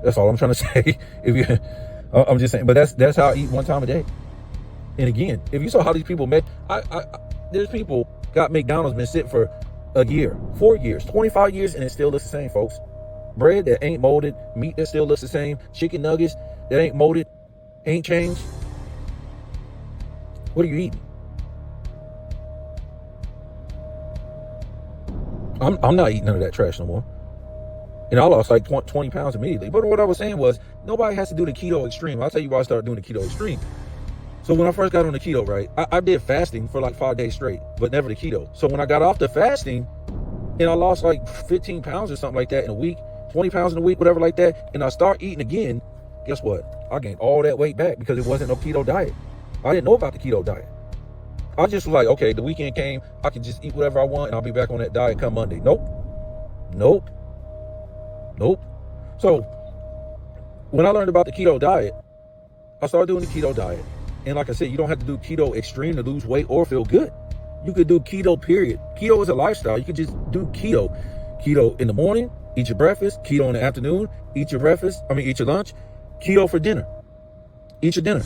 That's all I'm trying to say. I'm just saying, but that's how I eat one time a day. And again, if you saw how these people make, there's people got McDonald's been sitting for a year, 4 years, 25 years, and it still looks the same, folks. Bread that ain't molded, meat that still looks the same, chicken nuggets that ain't molded, ain't changed. What are you eating? I'm not eating none of that trash no more. And I lost like 20 pounds immediately. But what I was saying was, nobody has to do the keto extreme. I'll tell you why I started doing the keto extreme. So when I first got on the keto, right, I did fasting for like 5 days straight, but never the keto. So when I got off the fasting, and I lost like 15 pounds or something like that in a week, 20 pounds in a week, whatever like that, and I start eating again, guess what? I gained all that weight back because it wasn't no keto diet. I didn't know about the keto diet. I just was like, okay, the weekend came, I can just eat whatever I want, and I'll be back on that diet come Monday. Nope. So when I learned about the keto diet, I started doing the keto diet. And like I said, you don't have to do keto extreme to lose weight or feel good. You could do keto, period. Keto is a lifestyle. You could just do keto. Keto in the morning, eat your breakfast. Keto in the afternoon, eat your lunch. Keto for dinner. Eat your dinner.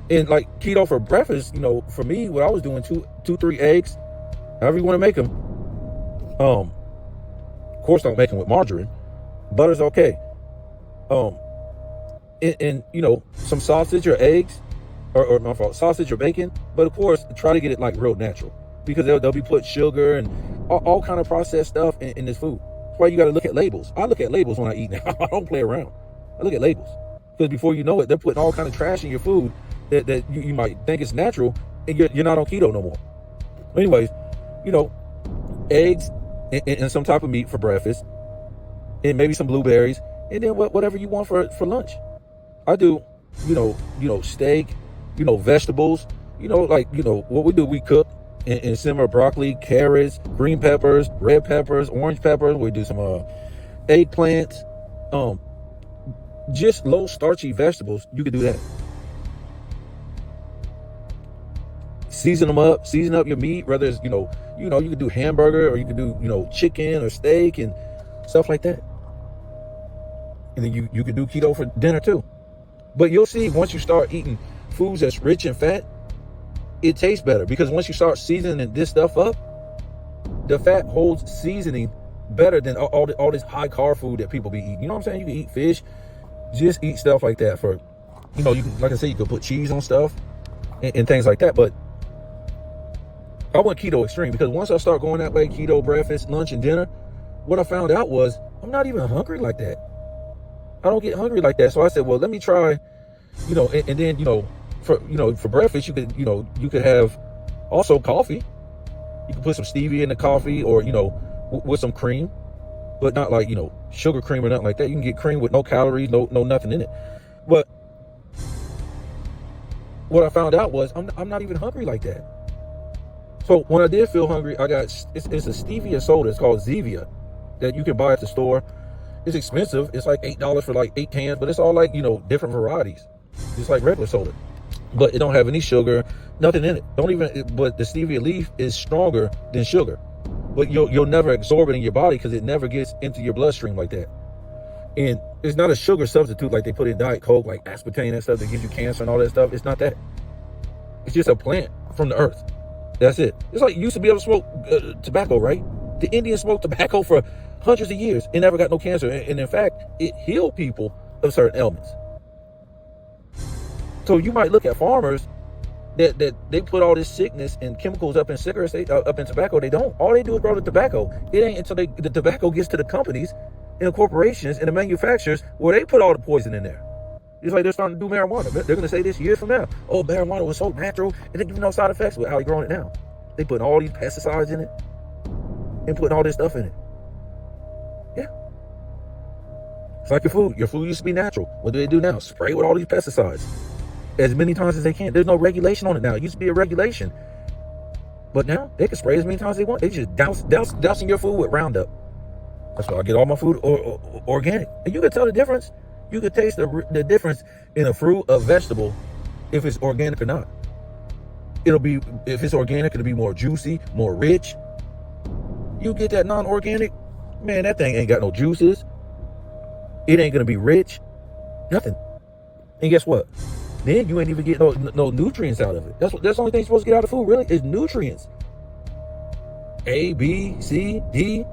And like keto for breakfast, for me, what I was doing, 3 eggs, however you want to make them. Of course, don't make them with margarine. Butter's okay. And some sausage or eggs, or my fault, sausage or bacon. But of course, try to get it like real natural, because they'll be put sugar and all kind of processed stuff in this food. That's why you got to look at labels. I look at labels when I eat now. I don't play around. I look at labels, because before you know it, they're putting all kind of trash in your food that you might think is natural, and you're not on keto no more. Anyways, eggs and some type of meat for breakfast, and maybe some blueberries, and then whatever you want for lunch. I do, steak, vegetables, what we do, we cook and simmer broccoli, carrots, green peppers, red peppers, orange peppers. We do some eggplants, just low starchy vegetables. You can do that. Season up your meat, whether it's, you can do hamburger, or you can do, chicken or steak and stuff like that. And then you can do keto for dinner too. But you'll see, once you start eating foods that's rich in fat, it tastes better, because once you start seasoning this stuff up, the fat holds seasoning better than all this high carb food that people be eating. You know what I'm saying? You can eat fish, just eat stuff like that for, you can, like I said, you could put cheese on stuff and things like that. But I went keto extreme, because once I start going that way, keto breakfast, lunch, and dinner, what I found out was I'm not even hungry like that. I don't get hungry like that. So I said, well, let me try, and then, for breakfast, you could have also coffee. You can put some stevia in the coffee, or, with some cream, but not like, sugar cream or nothing like that. You can get cream with no calories, no nothing in it. But what I found out was I'm not even hungry like that. So when I did feel hungry, it's a stevia soda. It's called Zevia, that you can buy at the store. It's expensive. It's like $8 for like 8 cans, but it's all like, different varieties. It's like regular soda, but it don't have any sugar, Nothing in it. Don't even. But the stevia leaf is stronger than sugar, but you'll never absorb it in your body because it never gets into your bloodstream like that. And it's not a sugar substitute like they put in Diet Coke, like aspartame and stuff that gives you cancer and all that stuff. It's not that. It's just a plant from the earth. That's it. It's like you used to be able to smoke tobacco, right? The Indians smoked tobacco for hundreds of years and never got no cancer. And in fact, it healed people of certain ailments. So you might look at farmers that they put all this sickness and chemicals up in cigarettes, up in tobacco. They don't. All they do is grow the tobacco. It ain't until the tobacco gets to the companies and the corporations and the manufacturers where they put all the poison in there. It's like they're starting to do marijuana. They're going to say this years from now. Oh, marijuana was so natural. It didn't give no side effects with how they're growing it now. They put all these pesticides in it and putting all this stuff in it. Yeah. It's like your food. Your food used to be natural. What do they do now? Spray with all these pesticides as many times as they can. There's no regulation on it now. It used to be a regulation. But now they can spray as many times as they want. They just dousing your food with Roundup. That's why I get all my food organic. And you can tell the difference. You can taste the difference in a fruit, a vegetable, if it's organic or not. If it's organic, it'll be more juicy, more rich. You get that non-organic, man, that thing ain't got no juices. It ain't gonna be rich. Nothing. And guess what? Then you ain't even get no nutrients out of it. That's the only thing you're supposed to get out of food, really, is nutrients. A, B, C, D,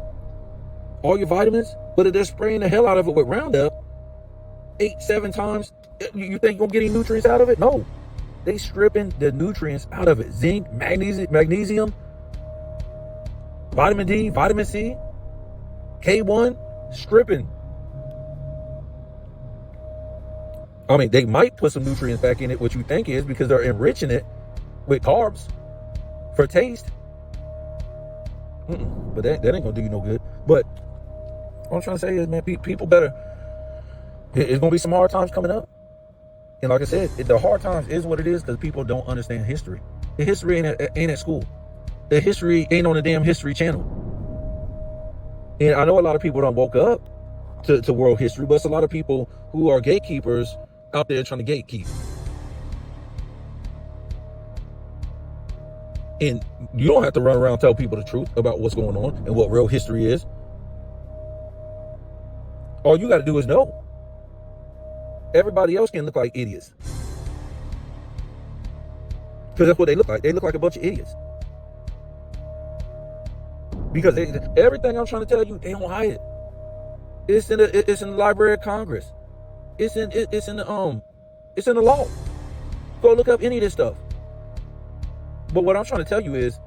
all your vitamins. But if they're spraying the hell out of it with Roundup 8-7 times, you think you're gonna get any nutrients out of it? No. They stripping the nutrients out of it. Zinc, magnesium, vitamin D, vitamin C, K1, stripping. I mean, they might put some nutrients back in it, what you think is, because they're enriching it with carbs for taste. But that ain't gonna do you no good. But what I'm trying to say is, man, people better. It's gonna be some hard times coming up. And like I said, the hard times is what it is because people don't understand history. The history ain't at school. The history ain't on the damn History Channel. And I know a lot of people don't woke up to world history, but it's a lot of people who are gatekeepers out there trying to gatekeep. And you don't have to run around and tell people the truth about what's going on and what real history is. All you got to do is know. Everybody else can look like idiots. Because that's what they look like. They look like a bunch of idiots. Because everything I'm trying to tell you, they don't hide it. It's in the Library of Congress. It's in the law. Go look up any of this stuff. But what I'm trying to tell you is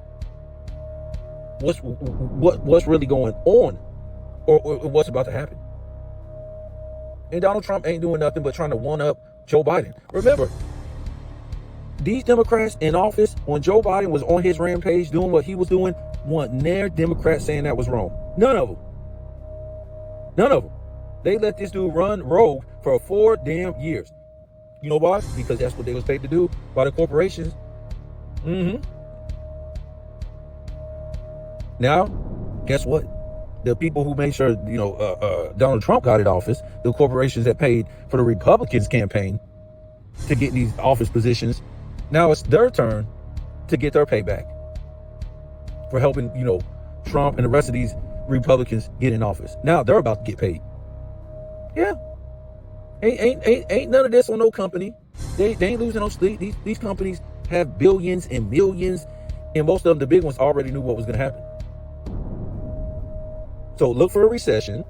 what's really going on, or what's about to happen. And Donald Trump ain't doing nothing but trying to one up Joe Biden. Remember, these Democrats in office, when Joe Biden was on his rampage doing what he was doing, wasn't there Democrats saying that was wrong. None of them. None of them. They let this dude run rogue for 4 damn years. You know why? Because that's what they was paid to do by the corporations. Now, guess what? The people who made sure, Donald Trump got in office, the corporations that paid for the Republicans' campaign to get these office positions, now it's their turn to get their payback for helping, Trump and the rest of these Republicans get in office. Now they're about to get paid. Yeah. Ain't none of this on no company. They ain't losing no sleep. These companies have billions and millions, and most of them, the big ones, already knew what was going to happen. So look for a recession.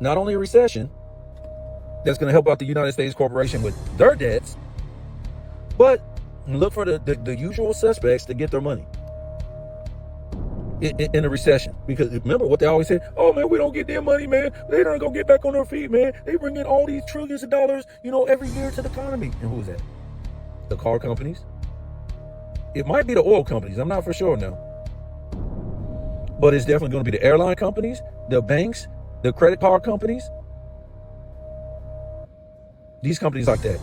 Not only a recession that's going to help out the United States corporation with their debts, but look for the usual suspects to get their money in a recession. Because remember what they always say, oh man, we don't get their money, man. They're not going to get back on their feet, man. They bring in all these trillions of dollars, every year to the economy. And who is that? The car companies? It might be the oil companies. I'm not for sure now. But it's definitely going to be the airline companies, the banks, the credit card companies. These companies like that.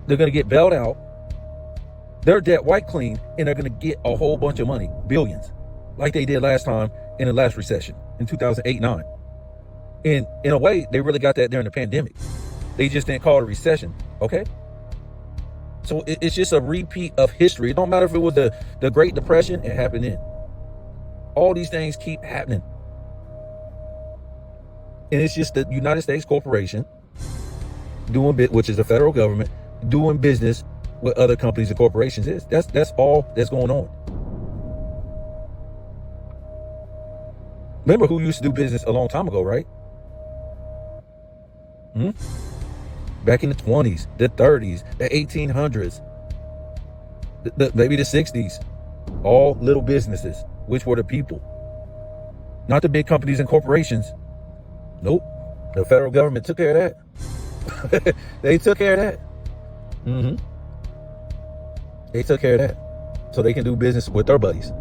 They're going to get bailed out. Their debt wiped clean, and they're going to get a whole bunch of money, billions, like they did last time in the last recession in 2008-9. And in a way, they really got that during the pandemic. They just didn't call it a recession, okay? So it's just a repeat of history. It don't matter if it was the Great Depression, it happened then. All these things keep happening. And it's just the United States corporation which is the federal government, doing business with other companies and corporations. That's all that's going on. Remember who used to do business a long time ago, right? Back in the 20s, the 30s, the 1800s, maybe the 60s. All little businesses, which were the people. Not the big companies and corporations. Nope. The federal government took care of that. They took care of that. They took care of that. So they can do business with their buddies.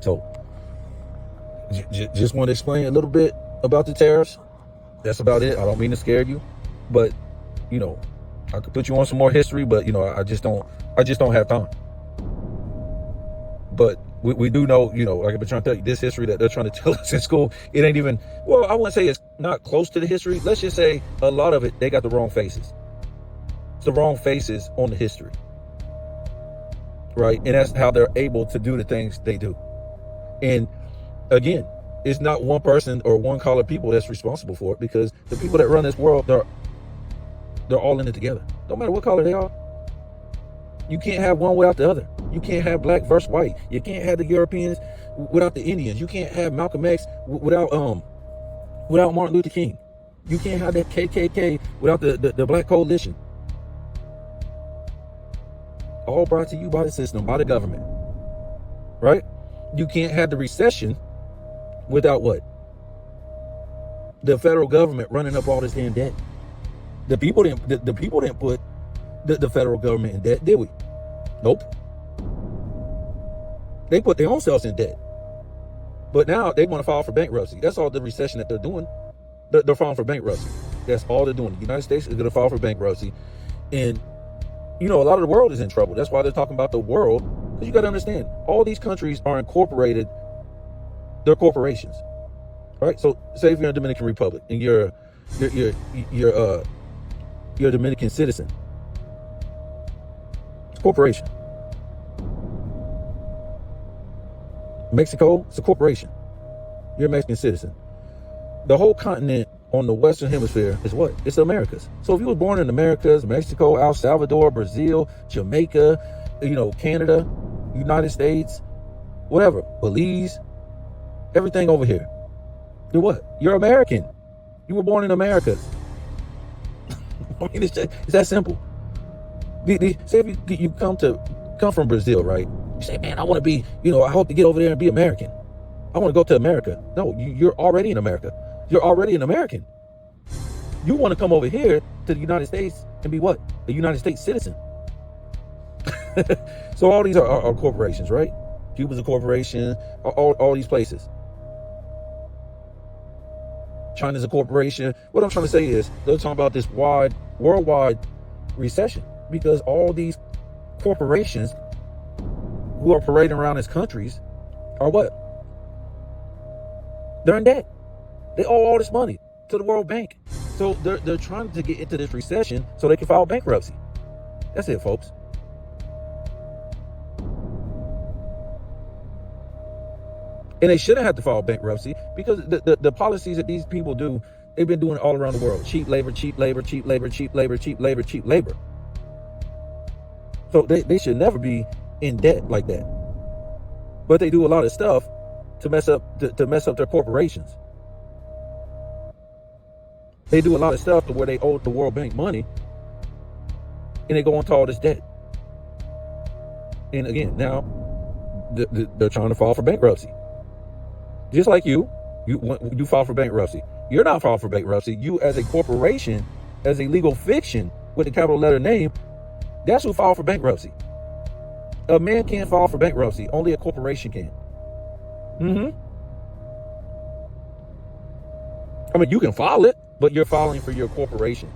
So, just want to explain a little bit about the tariffs. That's about it. I don't mean to scare you, but I could put you on some more history, but I just don't have time. But we do know, like I've been trying to tell you, this history that they're trying to tell us in school, it ain't even, well, I wouldn't say it's not close to the history. Let's just say a lot of it, they got the wrong faces. It's the wrong faces on the history. Right? And that's how they're able to do the things they do. And again, it's not one person or one color people that's responsible for it, because the people that run this world, they're all in it together. No matter what color they are. You can't have one without the other. You can't have black versus white. You can't have the Europeans without the Indians. You can't have Malcolm X without Martin Luther King. You can't have that KKK without the Black Coalition. All brought to you by the system, by the government. Right? You can't have the recession without what? The federal government running up all this damn debt. The people didn't put the federal government in debt, did we? Nope. They put their own selves in debt. But now they want to file for bankruptcy. That's all the recession that they're doing. They're filing for bankruptcy. That's all they're doing. The United States is going to file for bankruptcy. And, a lot of the world is in trouble. That's why they're talking about the world. Because you got to understand, all these countries are incorporated. They're corporations. Right? So say if you're in the Dominican Republic and you're a Dominican citizen. It's a corporation. Mexico, it's a corporation. You're a Mexican citizen. The whole continent on the Western Hemisphere is what? It's the Americas. So if you were born in the Americas, Mexico, El Salvador, Brazil, Jamaica, Canada, United States, whatever, Belize, everything over here. You're what? You're American. You were born in Americas. I mean, it's that simple. Say if you come from Brazil, right? You say, man, I want to be, I hope to get over there and be American. I want to go to America. No, you're already in America. You're already an American. You want to come over here to the United States and be what? A United States citizen. So all these are corporations, right? Cuba's a corporation, all these places. China's a corporation. What I'm trying to say is, they're talking about this worldwide recession, because all these corporations who are parading around as countries are what? They're in debt. They owe all this money to the World Bank. So they're trying to get into this recession so they can file bankruptcy. That's it, folks. And they shouldn't have to file bankruptcy, because the policies that these people do, they've been doing it all around the world. Cheap labor, cheap labor, cheap labor, cheap labor, cheap labor, cheap labor. So they should never be in debt like that. But they do a lot of stuff to mess up their corporations. They do a lot of stuff to where they owe the World Bank money, and they go into all this debt. And again, now they're trying to file for bankruptcy. Just like you file for bankruptcy. You're not filing for bankruptcy. You, as a corporation, as a legal fiction with a capital letter name, that's who filed for bankruptcy. A man can't file for bankruptcy. Only a corporation can. I mean, you can file it, but you're filing for your corporation,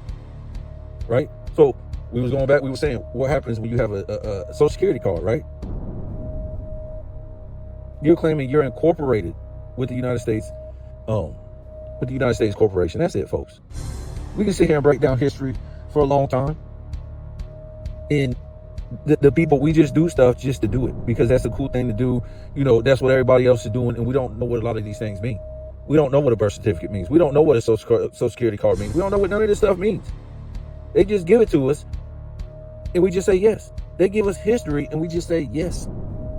right? So we were saying, what happens when you have a Social Security card, right? You're claiming you're incorporated with the United States, Corporation. That's it, folks. We can sit here and break down history for a long time. And the people, we just do stuff just to do it because that's a cool thing to do. That's what everybody else is doing, and we don't know what a lot of these things mean. We don't know what a birth certificate means. We don't know what a social security card means. We don't know what none of this stuff means. They just give it to us, and we just say yes. They give us history, and we just say yes.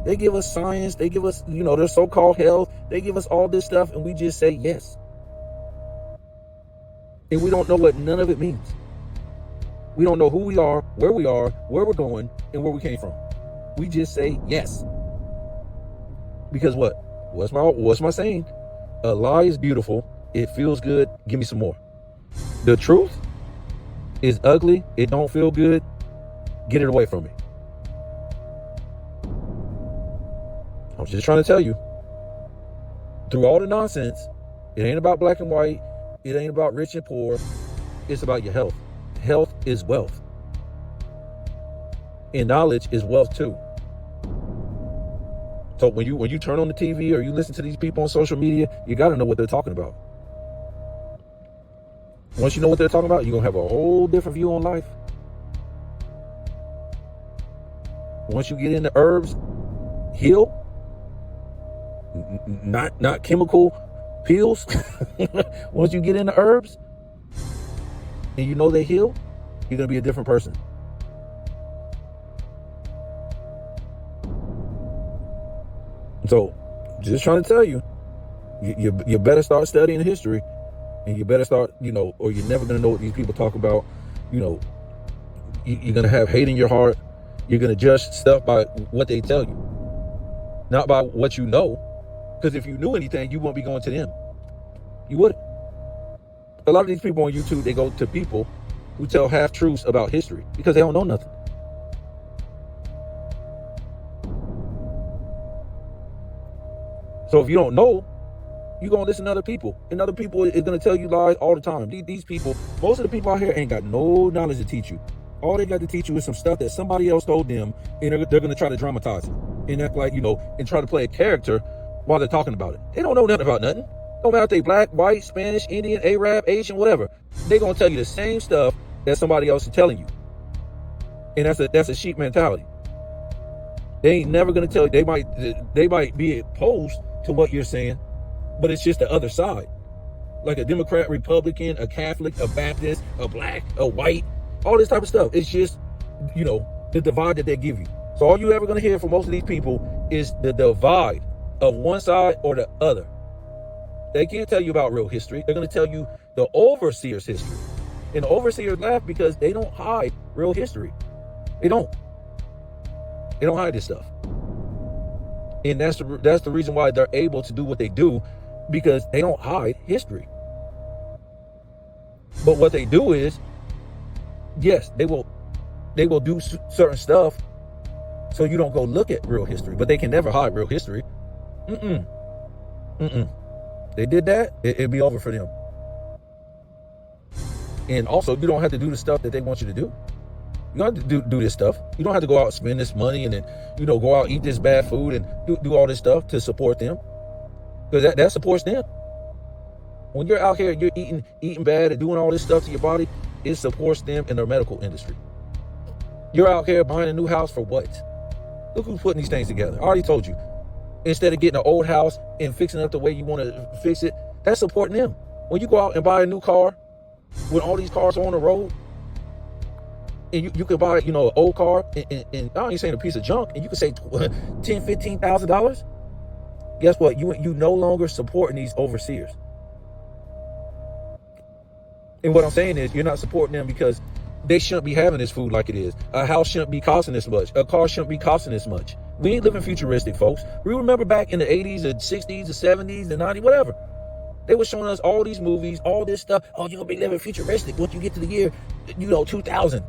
They give us science. They give us, their so-called health. They give us all this stuff, and we just say yes. And we don't know what none of it means. We don't know who we are, where we're going, and where we came from. We just say yes. Because what? What's my saying? A lie is beautiful. It feels good. Give me some more. The truth is ugly. It don't feel good. Get it away from me. I'm just trying to tell you. Through all the nonsense, it ain't about black and white. It ain't about rich and poor. It's about your health. Health is wealth. And knowledge is wealth too. So when you turn on the TV or you listen to these people on social media, you got to know what they're talking about. Once you know what they're talking about, you're going to have a whole different view on life. Once you get into herbs, heal. Not chemical pills. Once you get into herbs, and you know they heal, you're going to be a different person. So, just trying to tell you, you better start studying history, and you better start, or you're never going to know what these people talk about. You're going to have hate in your heart. You're going to judge stuff by what they tell you, not by what you know. Because if you knew anything, you won't be going to them. You wouldn't. A lot of these people on YouTube, they go to people who tell half-truths about history because they don't know nothing. So if you don't know, you're going to listen to other people. And other people is going to tell you lies all the time. These people, most of the people out here ain't got no knowledge to teach you. All they got to teach you is some stuff that somebody else told them, and they're going to try to dramatize it. And act like, and try to play a character while they're talking about it. They don't know nothing about nothing. No matter if they black, white, Spanish, Indian, Arab, Asian, whatever. They're going to tell you the same stuff that somebody else is telling you. And that's a sheep mentality. They ain't never going to tell you. They might be opposed to what you're saying, but it's just the other side. Like a Democrat, Republican, a Catholic, a Baptist, a black, a white, all this type of stuff. It's just, the divide that they give you. So all you ever going to hear from most of these people is the divide of one side or the other. They can't tell you about real history. They're going to tell you the overseer's history. And the overseers laugh because they don't hide real history. They don't. They don't hide this stuff. And that's the reason why they're able to do what they do, because they don't hide history. But what they do is, yes, they will do certain stuff so you don't go look at real history, but they can never hide real history. They did that, it'd be over for them. And also, you don't have to do the stuff that they want you to do. You don't have to do this stuff. You don't have to go out and spend this money and then, go out and eat this bad food and do all this stuff to support them. Because that supports them. When you're out here and you're eating bad and doing all this stuff to your body, it supports them in their medical industry. You're out here buying a new house for what? Look who's putting these things together. I already told you. Instead of getting an old house and fixing it up the way you want to fix it, that's supporting them. When you go out and buy a new car, when all these cars are on the road, and you could buy, an old car, and I ain't saying a piece of junk, and you could say $10,000, $15,000. Guess what? You no longer supporting these overseers. And what I'm saying is, you're not supporting them because they shouldn't be having this food like it is. A house shouldn't be costing this much. A car shouldn't be costing this much. We ain't living futuristic, folks. We remember back in the 80s, the 60s, the 70s, the 90s, whatever. They were showing us all these movies, all this stuff. Oh, you're going to be living futuristic once you get to the year, 2000.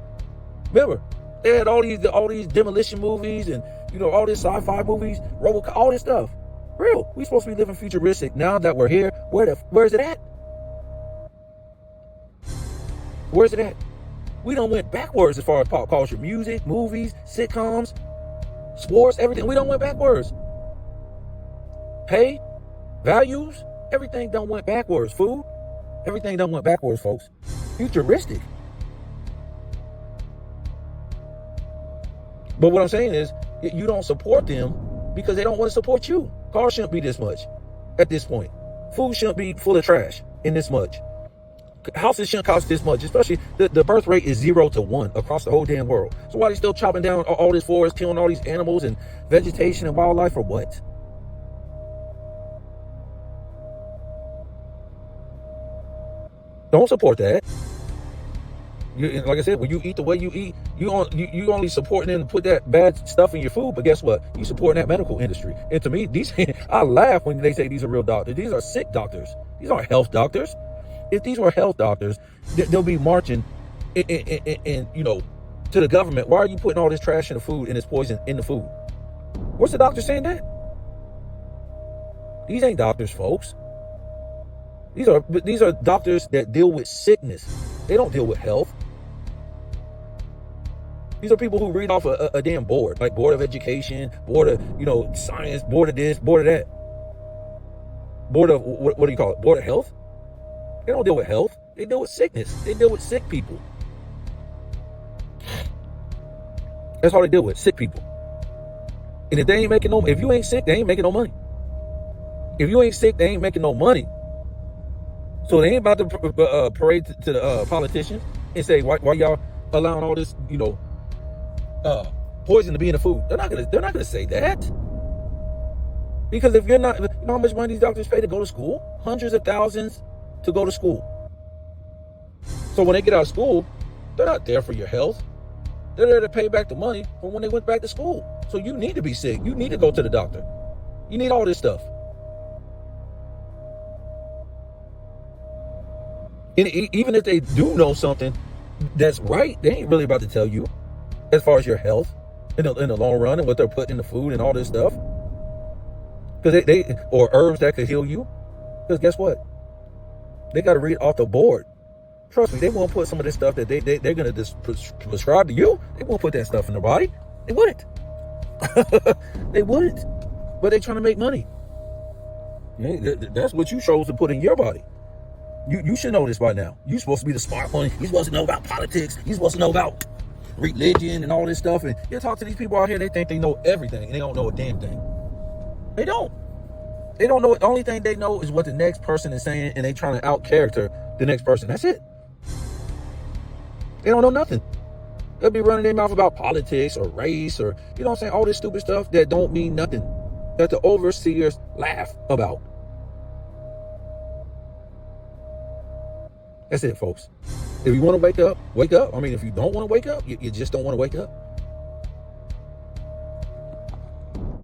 Remember, they had all these demolition movies and, all these sci-fi movies, RoboCop, all this stuff. Real. We supposed to be living futuristic. Now that we're here, where's it at? Where's it at? We done went backwards as far as pop culture, music, movies, sitcoms, sports, everything. We done went backwards. Pay, values, everything done went backwards. Food, everything done went backwards, folks. Futuristic. But what I'm saying is, you don't support them because they don't want to support you. Cars shouldn't be this much at this point. Food shouldn't be full of trash in this much. Houses shouldn't cost this much, especially the birth rate is 0 to 1 across the whole damn world. So why are they still chopping down all this forest, killing all these animals and vegetation and wildlife for what? Don't support that. Like I said, when you eat the way you eat, you only supporting them to put that bad stuff in your food. But guess what? You supporting that medical industry. And to me, I laugh when they say these are real doctors. These are sick doctors. These aren't health doctors. If these were health doctors, they'll be marching and to the government. Why are you putting all this trash in the food and this poison in the food? What's the doctor saying that? These ain't doctors, folks. These are doctors that deal with sickness. They don't deal with health. These are people who read off a damn board, like Board of Education, Board of, Science, Board of this, Board of that. Board of, what do you call it? Board of Health? They don't deal with health. They deal with sickness. They deal with sick people. That's all they deal with, sick people. And if they ain't making if you ain't sick, they ain't making no money. If you ain't sick, they ain't making no money. So they ain't about to parade to the politicians and say, why y'all allowing all this, poison to be in the food? They're not gonna say that. Because if you're not, you know how much money these doctors pay to go to school? Hundreds of thousands to go to school. So when they get out of school, they're not there for your health. They're there to pay back the money from when they went back to school. So you need to be sick. You need to go to the doctor. You need all this stuff. And even if they do know something that's right, they ain't really about to tell you as far as your health in the long run and what they're putting in the food and all this stuff. Because they or herbs that could heal you. Because guess what? They got to read off the board. Trust me, they won't put some of this stuff that they're going to prescribe to you. They won't put that stuff in their body. They wouldn't. They wouldn't. But they're trying to make money. That's what you chose to put in your body. You should know this by now. You're supposed to be the smart one. You're supposed to know about politics. You're supposed to know about religion and all this stuff. And you talk to these people out here, they think they know everything. And they don't know a damn thing. They don't. They don't know. The only thing they know is what the next person is saying, and they trying to out-character the next person. That's it. They don't know nothing. They'll be running their mouth about politics or race or, all this stupid stuff that don't mean nothing, that the overseers laugh about. That's it, folks. If you want to wake up, wake up. I mean, if you don't want to wake up, you just don't want to wake up.